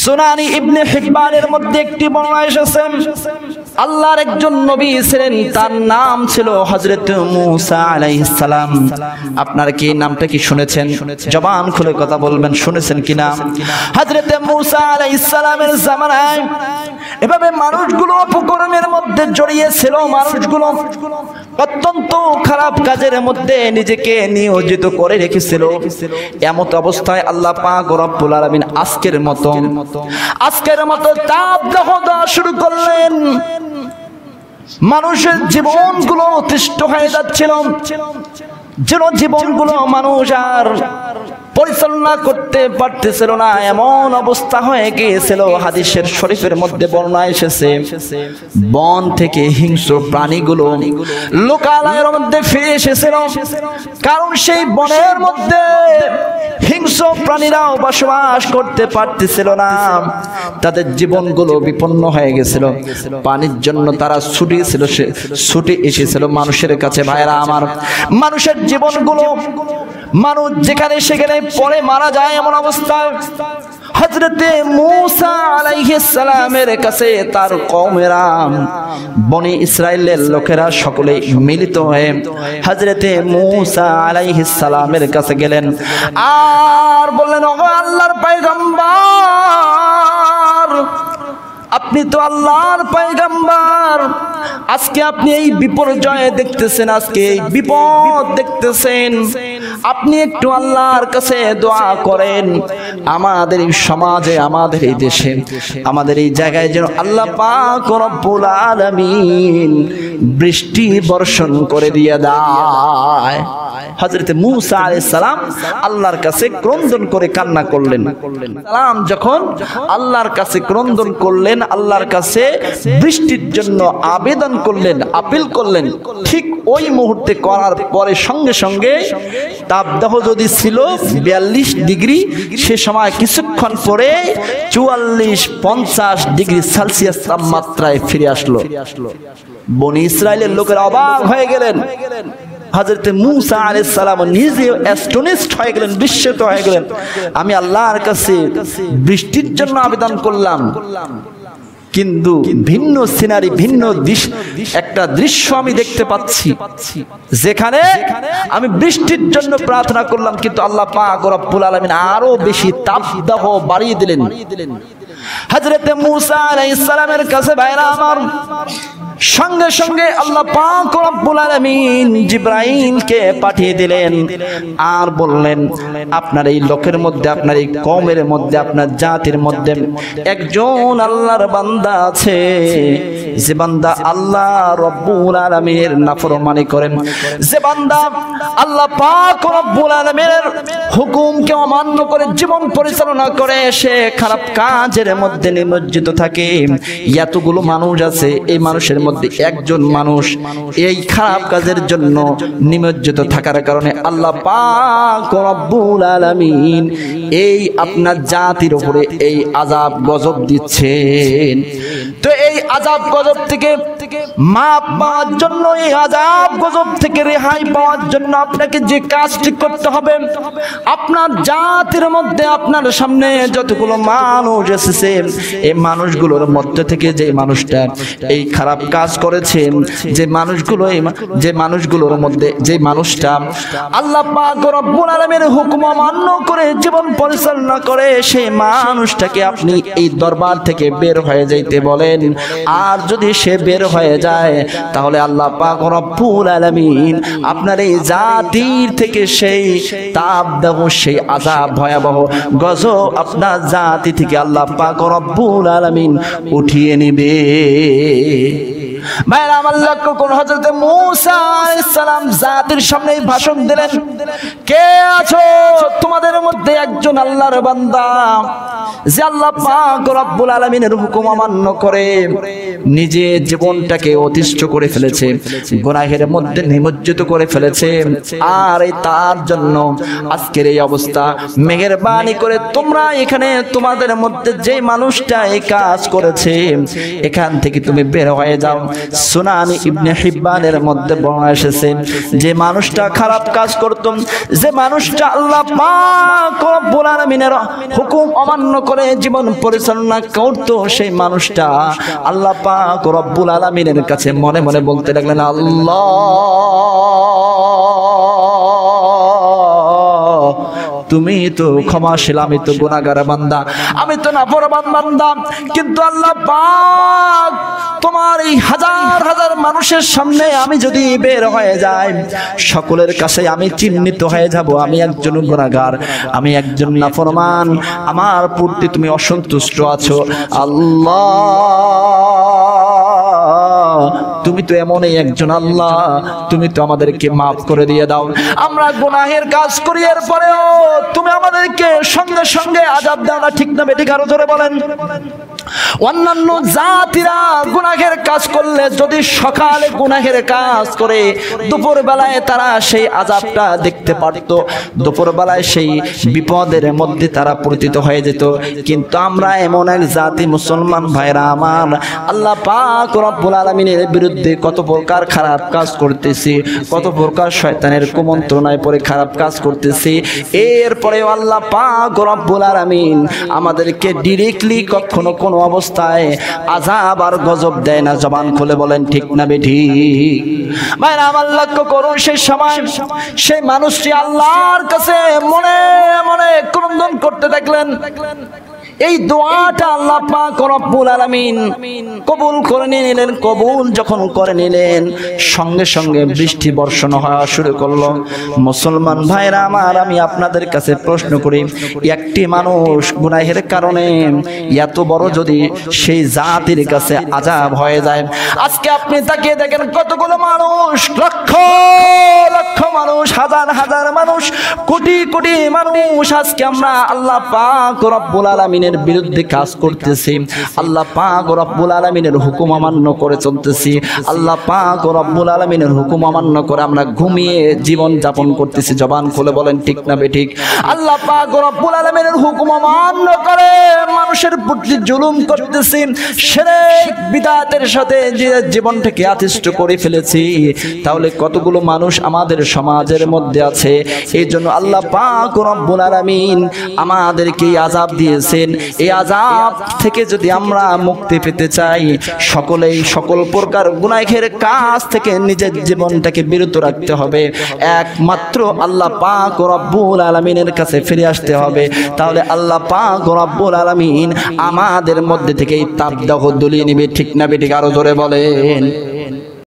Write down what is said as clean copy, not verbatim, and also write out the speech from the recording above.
সুনানি ইবনে হিব্বানের মধ্যে একটি বর্ণনা এসেছে, আল্লাহর একজন নবী ছিলেন, তার নাম ছিল হযরত মূসা আলাইহিস সালাম। আপনারা কি নামটা কি শুনেছেন? জবান খুলে কথা বলবেন, শুনেছেন কিনা? হযরত মূসা আলাইহিস সালামের জামানায় এভাবে মানুষগুলো অপকর্মের মধ্যে জড়িয়ে ছিল, মানুষগুলো অত্যন্ত খারাপ কাজের মধ্যে নিজেকে নিয়োজিত করে রেখেছিল। এমত অবস্থায় আল্লাহ পাক রব্বুল আলামিন আজকের মতো তাপদাহ দেওয়া শুরু করলেন। মানুষের জীবনগুলো অতিষ্ঠ হয়ে যাচ্ছিল, যেন জীবনগুলো মানুষ আর পরিচালনা করতে পারতেছিল না, এমন অবস্থা হয়ে গিয়েছিল। হাদিসের শরীফের মধ্যে বর্ণনা এসেছে, বন থেকে হিংস্র প্রাণীগুলো লোকালয়ের মধ্যে ফিরে এসেছিল, কারণ সেই বনের মধ্যে হিংস্র প্রাণীরাও বসবাস করতে পারতেছিল না, তাদের জীবনগুলো বিপন্ন হয়ে গেছিল। পানির জন্য তারা ছুটে এসেছিল মানুষের কাছে। ভাইরা আমার, মানুষের জীবনগুলো মানুষ যেখানে সেখানে পড়ে মারা যায়, এমন অবস্থায় হযরতে মূসা আলাইহিস সালামের কাছে তার কওমেরা, বনি ইসরাইলের লোকেরা সকলে মিলিত হয়ে হযরতে মূসা আলাইহিস সালামের কাছে গেলেন আর বললেন, ওগো আল্লাহর পয়গম্বর, আপনি তো আল্লাহর পয়গম্বর, আজকে আপনি এই বিপর্যয় দেখতেছেন, আজকে এই বিপদ দেখতেছেন, আপনি একটু আল্লাহর কাছে দোয়া করেন, আমাদের এই সমাজে, আমাদের এই দেশে, আমাদের এই জায়গায় যেন আল্লাহ পাক রব্বুল আলামিন বৃষ্টি বর্ষণ করে দিয়ে দেয়। হযরত মূসা আলাইহিস সালাম আল্লাহর কাছে ক্রন্দন করে কান্না করলেন। সালাম যখন আল্লাহর কাছে ক্রন্দন করলেন, আল্লাহর কাছে বৃষ্টির জন্য আবেদন করলেন, আপিল করলেন, ঠিক ওই মুহূর্তে করার পরে সঙ্গে সঙ্গে তাপদাহ যদি ছিল 42 ডিগ্রি, সে সময় কিছুক্ষণ পরে 44-50 ডিগ্রি সেলসিয়াস তাপমাত্রায় ফিরে আসলো। বনি ইসরাইলের লোকেরা অবাক হয়ে গেলেন। হযরত মূসা আলাইহিস সালাম নিজে অ্যাস্টোনিশড হয়ে গেলেন, বিস্মিত হয়ে গেলেন। আমি আল্লাহর কাছে বৃষ্টির জন্য আবেদন করলাম, কিন্তু ভিন্ন সিনারি, ভিন্ন একটা দৃশ্য আমি দেখতে পাচ্ছি, যেখানে আমি বৃষ্টির জন্য প্রার্থনা করলাম, কিন্তু আল্লাহ পাক রব্বুল আলামিন আরো বেশি তাপদাহ বাড়িয়ে দিলেন। হযরত মূসা আলাইহিস সালামের কাছে ভাইরা আমার সঙ্গে সঙ্গে আল্লাহ পাক রব্বুল আলামিন জিবরাইলকে পাঠিয়ে দিলেন আর বললেন, আপনার এই লোকের মধ্যে, আপনার এই কওমের মধ্যে, আপনার জাতির মধ্যে একজন আল্লাহর বান্দা আছে, যে বান্দা আল্লাহ রব্বুল আলামিনের নাফরমানি করেন, যে বান্দা আল্লাহ পাক রব্বুল আলামিনের হুকুমকে অমান্য করে জীবন পরিচালনা করে, সে খারাপ কাজের মধ্যে নিমজ্জিত থাকে। এতগুলো মানুষ আছে, এই মানুষের মধ্যে একজন মানুষ এই খারাপ কাজের জন্য নিমজ্জিত থাকার কারণে আল্লাহ পাক রব্বুল আলামিন এই আপনার জাতির উপরে এই আযাব গজব দিচ্ছেন। তো এই আযাব গজব থেকে মাপ পাওয়ার জন্য, এই আযাব গজব থেকে রেহাই পাওয়ার জন্য আপনাকে যে কাজটি করতে হবে, আপনার জাতির মধ্যে আপনার সামনে যতগুলো মানুষ এসেছে, এই মানুষগুলোর মধ্যে থেকে যে মানুষটা এই খারাপ কাজ করেছে, যে মানুষগুলোর মধ্যে যে মানুষটা আল্লাহ পাক রব্বুল আলামিনের হুকুম অমান্য করে জীবন পরিচালনা করে, সেই মানুষটাকে আপনি এই দরবার থেকে বের হয়ে যাইতে বলেন। আর যদি সে বের হয়ে যায়, তাহলে আল্লাহ পাক রব্বুল আলামিন আপনার এই জাতির থেকে সেই তাপদাহ, সেই আযাব, ভয়াবহ গজব আপনার জাতি থেকে আল্লাহ পাক রব্বুল আলামিন উঠিয়ে নেবে। ভাইরা আমার, লক্ষ্য করুন, হযরত মূসা আলাইহিস সালাম জাতির সামনে ভাষণ দিলেন, কে আছো তোমাদের মধ্যে একজন আল্লাহর বান্দা, যে আল্লাহ পাক রব্বুল আলামিনের হুকুম অমান্য করে নিজে জীবনটাকে অতিষ্ঠ করে ফেলেছে, গুনাহের মধ্যে নিমজ্জিত করে ফেলেছে, আর এই তার জন্য আজকের এই অবস্থা। মেহেরবানি করে তোমরা এখানে তোমাদের মধ্যে যে মানুষটা এই কাজ করেছে, এখান থেকে তুমি বের হয়ে যাও। সুনান ইবনে হিব্বানের মধ্যে বর্ণনা এসেছে যে মানুষটা খারাপ কাজ করত, যে মানুষটা আল্লাহ পাক রব্বুল আলামিনের হুকুম অমান্য করে জীবন পরিচালনা করত, সেই মানুষটা আল্লাহ পাক রব্বুল আলামিনের কাছে মনে মনে বলতে লাগলেন, আল্লাহ তুমি তো ক্ষমাশীল, আমি তো গুনাহগার বান্দা, আমি তো নাফরমান বান্দা, কিন্তু আল্লাহ পাক তোমার এই হাজার হাজার মানুষের সামনে আমি যদি বের হয়ে যাই, সকলের কাছে আমি চিহ্নিত হয়ে যাব আমি একজন গুনাহগার, আমি একজন নাফরমান, আমার প্রতি তুমি অসন্তুষ্ট আছো। আল্লাহ তুমি তো এমনই একজন আল্লাহ, তুমি তো আমাদেরকে মাফ করে দিয়ে দাও। আমরা গুনাহের কাজ করি, এরপরেও তুমি আমাদেরকে সঙ্গে সঙ্গে আযাব দাও না, ঠিক না বেঠিক? আরো জোরে বলেন। অন্যান্য জাতিরা গুনাহের কাজ করলে যদি সকালে গুনাহের কাজ করে দুপুর বেলায় তারা সেই আযাবটা দেখতে পারত, দুপুর বেলায় সেই বিপদের মধ্যে তারা পতিত হয়ে যেত, কিন্তু আমরা এমন এক জাতি মুসলমান ভাইরা আমার, আল্লাহ পাক রব্বুল আলামিনের বিরুদ্ধে কত প্রকার খারাপ কাজ করতেছি, কত প্রকার শয়তানের কুমন্ত্রণায় পড়ে খারাপ কাজ করতেছি, এরপরেও আল্লাহ পাক রব্বুল আলামিন আমাদেরকে ডিরেক্টলি কখনো কোনো অবস্থায় আযাব আর গজব দেয় না। জবান খুলে বলেন ঠিক না বেঠিক? ভাইরা আমার লক্ষ্য করুন, সেই সময় সেই মানুষটি আল্লাহর কাছে মনে মনে ক্রন্দন করতে থাকলেন। এই দোয়াটা আল্লাহ পাক রব্বুল আলামিন কবুল করে নিলেন। কবুল যখন করে নিলেন, সঙ্গে সঙ্গে বৃষ্টি বর্ষণ হওয়া শুরু করলো। মুসলমান ভাইরা আমার, আমি আপনাদের কাছে প্রশ্ন করি, একটি মানুষ গুনাহের কারণে এত বড় যদি সেই জাতির কাছে আযাব হয়ে যায়, আজকে আপনি তাকিয়ে দেখেন কতগুলো মানুষ, লক্ষ লক্ষ মানুষ, হাজার হাজার মানুষ, কোটি কোটি মানুষ, আজকে আমরা আল্লাহ পাক রব্বুল আলামিনের বিরুদ্ধে কাজ করতেছি, আল্লাহ পাক রব্বুল আলামিনের হুকুম অমান্য করে চলতেছি, আল্লাহ পাক রব্বুল আলামিনের হুকুম অমান্য করে আমরা ঘুমিয়ে জীবন যাপন করতেছি। জবান খুলে বলেন ঠিক না বেঠিক? আল্লাহ পাক রব্বুল আলামিনের হুকুম অমান্য করে মানুষের প্রতি জুলুম করতেছি, শিরক বিদআতের সাথে জীবনটাকে আতিষ্ঠ করে ফেলেছি। তাহলে কতগুলো মানুষ আমাদের সমাজের মধ্যে আছে। এই জন্য আল্লাহ পাক রব্বুল আলামিন আমাদেরকে আযাব দিয়েছেন। এই আযাব থেকে যদি আমরা মুক্তি পেতে চাই, সকলেই সকল প্রকার গুনাহের কাজ থেকে নিজের জীবনটাকে বিরত রাখতে হবে, একমাত্র আল্লাহ পাক রব্বুল আলামিনের কাছে ফিরে আসতে হবে। তাহলে আল্লাহ পাক রব্বুল আলামিন আমাদের মধ্যে থেকে এই তাবদাহ দলিয়ে নেবে, ঠিক না বেঠিক? আরো জোরে বলেন।